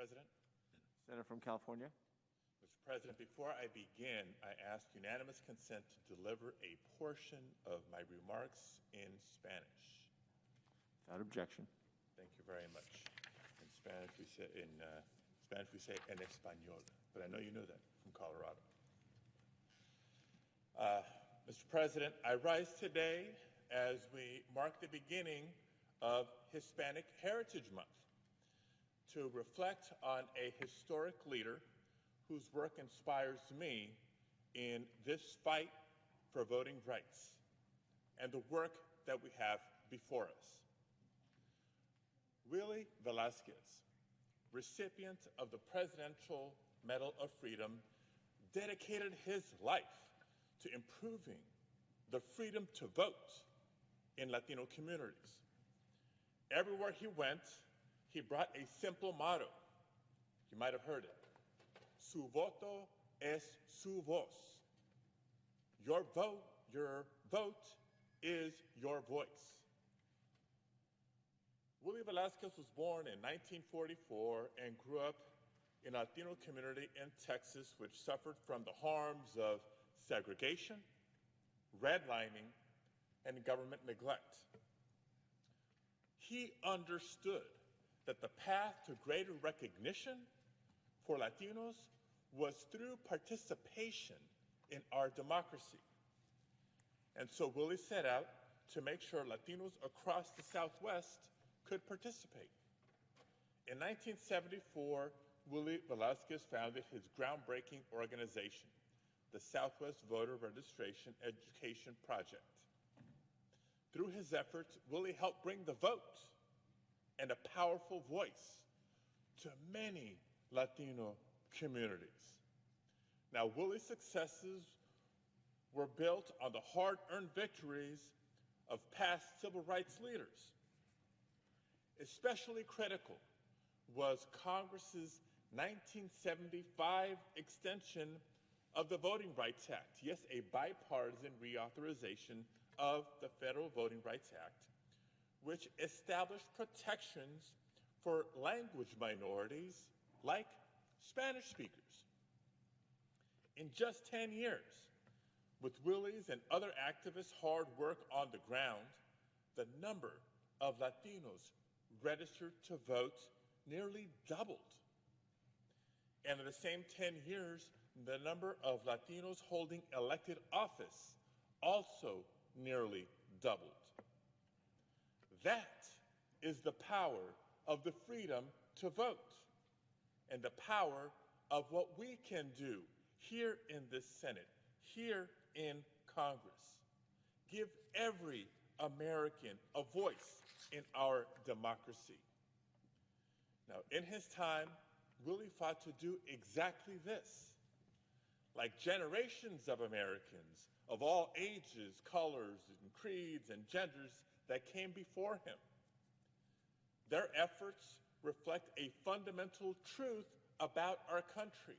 President. Senator from California. Mr. President, before I begin, I ask unanimous consent to deliver a portion of my remarks in Spanish. Without objection. Thank you very much. In Spanish we say en español, but I know you know that from Colorado. Mr. President, I rise today as we mark the beginning of Hispanic Heritage Month to reflect on a historic leader whose work inspires me in this fight for voting rights and the work that we have before us. Willie Velazquez, recipient of the Presidential Medal of Freedom, dedicated his life to improving the freedom to vote in Latino communities. Everywhere he went, he brought a simple motto. You might have heard it. Su voto es su voz. Your vote is your voice. Willie Velazquez was born in 1944 and grew up in a Latino community in Texas which suffered from the harms of segregation, redlining, and government neglect. He understood that the path to greater recognition for Latinos was through participation in our democracy. And so Willie set out to make sure Latinos across the Southwest could participate. In 1974, Willie Velazquez founded his groundbreaking organization, the Southwest Voter Registration Education Project. Through his efforts, Willie helped bring the vote and a powerful voice to many Latino communities. Now, Willie's successes were built on the hard-earned victories of past civil rights leaders. Especially critical was Congress's 1975 extension of the Voting Rights Act. Yes, a bipartisan reauthorization of the Federal Voting Rights Act, which established protections for language minorities like Spanish speakers. In just 10 years, with Willie's and other activists' hard work on the ground, the number of Latinos registered to vote nearly doubled. And in the same 10 years, the number of Latinos holding elected office also nearly doubled. That is the power of the freedom to vote and the power of what we can do here in this Senate, here in Congress. Give every American a voice in our democracy. Now, in his time, Willie fought to do exactly this. Like generations of Americans of all ages, colors, and creeds, and genders that came before him, their efforts reflect a fundamental truth about our country.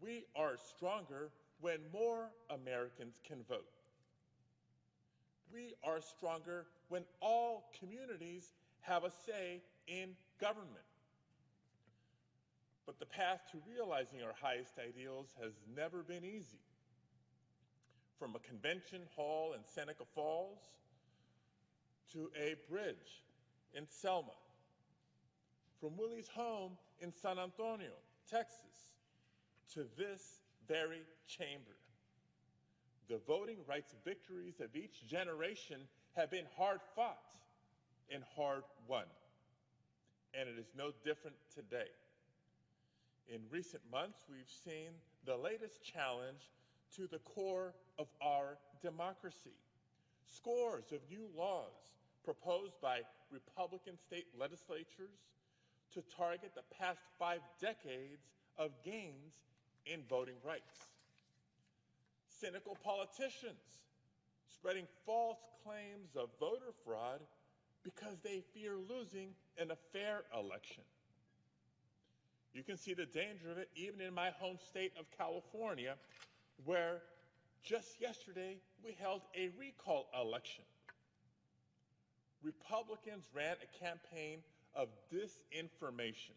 We are stronger when more Americans can vote. We are stronger when all communities have a say in government. But the path to realizing our highest ideals has never been easy. From a convention hall in Seneca Falls to a bridge in Selma, from Willie's home in San Antonio, Texas, to this very chamber. The voting rights victories of each generation have been hard fought and hard won. And it is no different today. In recent months, we've seen the latest challenge to the core of our democracy. Scores of new laws proposed by Republican state legislatures to target the past 5 decades of gains in voting rights. Cynical politicians spreading false claims of voter fraud because they fear losing in a fair election. You can see the danger of it even in my home state of California, where just yesterday we held a recall election. Republicans ran a campaign of disinformation,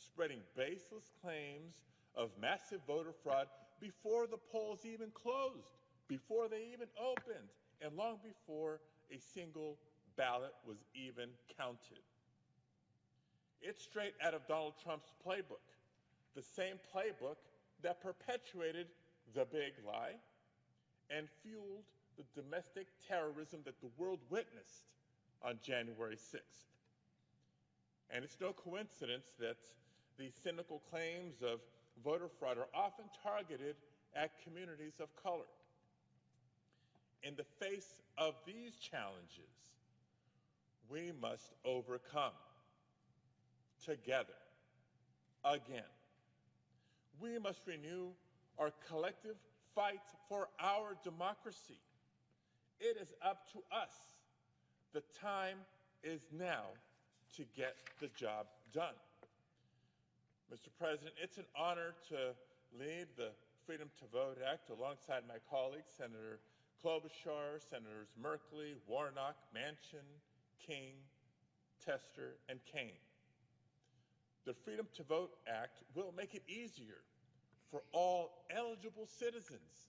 spreading baseless claims of massive voter fraud before the polls even closed, before they even opened, and long before a single ballot was even counted. It's straight out of Donald Trump's playbook, the same playbook that perpetuated the big lie and fueled the domestic terrorism that the world witnessed on January 6th. And it's no coincidence that these cynical claims of voter fraud are often targeted at communities of color. In the face of these challenges, we must overcome together again. We must renew our collective fight for our democracy. It is up to us. The time is now to get the job done. Mr. President, it's an honor to lead the Freedom to Vote Act alongside my colleagues, Senator Klobuchar, Senators Merkley, Warnock, Manchin, King, Tester, and Kane. The Freedom to Vote Act will make it easier for all eligible citizens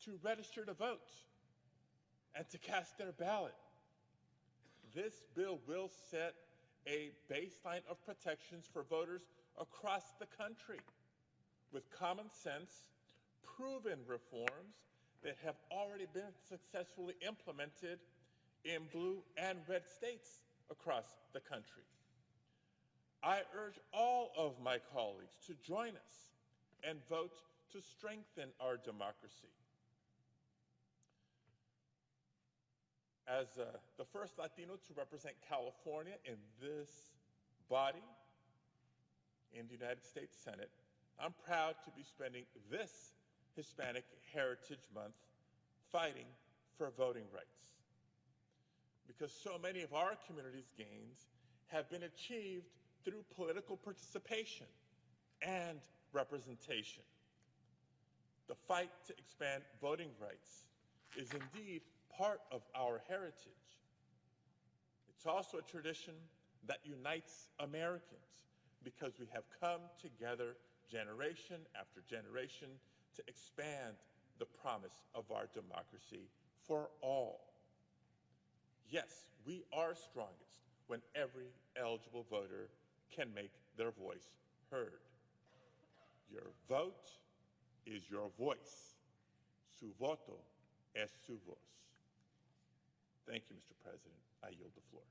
to register to vote and to cast their ballot. This bill will set a baseline of protections for voters across the country with common sense, proven reforms that have already been successfully implemented in blue and red states across the country. I urge all of my colleagues to join us and vote to strengthen our democracy. As the first Latino to represent California in this body, in the United States Senate, I'm proud to be spending this Hispanic Heritage Month fighting for voting rights. Because so many of our community's gains have been achieved through political participation and representation. The fight to expand voting rights is indeed part of our heritage. It's also a tradition that unites Americans because we have come together generation after generation to expand the promise of our democracy for all. Yes, we are strongest when every eligible voter can make their voice heard. Your vote is your voice. Su voto es su voz. Thank you, Mr. President. I yield the floor.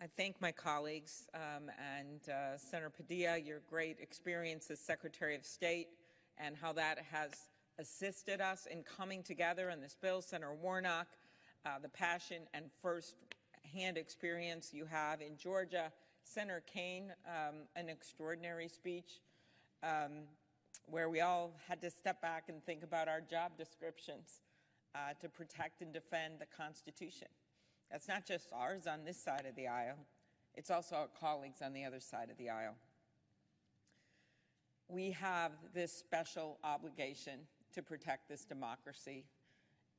I thank my colleagues and Senator Padilla, your great experience as Secretary of State and how that has assisted us in coming together in this bill. Senator Warnock, the passion and first-hand experience you have in Georgia. Senator Kane, an extraordinary speech where we all had to step back and think about our job descriptions to protect and defend the Constitution. That's not just ours on this side of the aisle, it's also our colleagues on the other side of the aisle. We have this special obligation to protect this democracy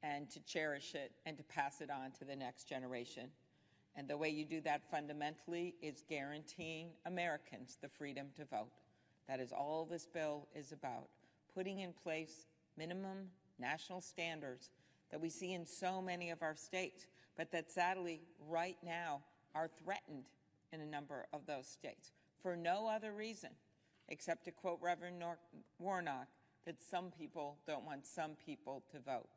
and to cherish it and to pass it on to the next generation. And the way you do that fundamentally is guaranteeing Americans the freedom to vote. That is all this bill is about, putting in place minimum national standards that we see in so many of our states, but that sadly right now are threatened in a number of those states for no other reason except to quote Reverend Warnock, that some people don't want some people to vote.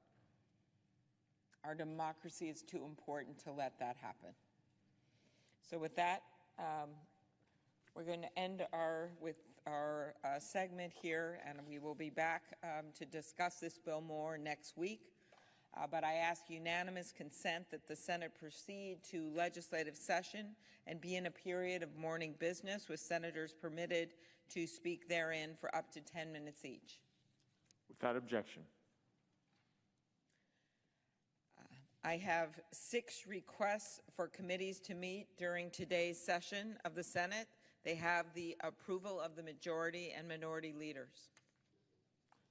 Our democracy is too important to let that happen. So with that, we're going to end with our segment here, and we will be back to discuss this bill more next week. But I ask unanimous consent that the Senate proceed to legislative session and be in a period of morning business with senators permitted to speak therein for up to 10 minutes each. Without objection. I have 6 requests for committees to meet during today's session of the Senate. They have the approval of the majority and minority leaders.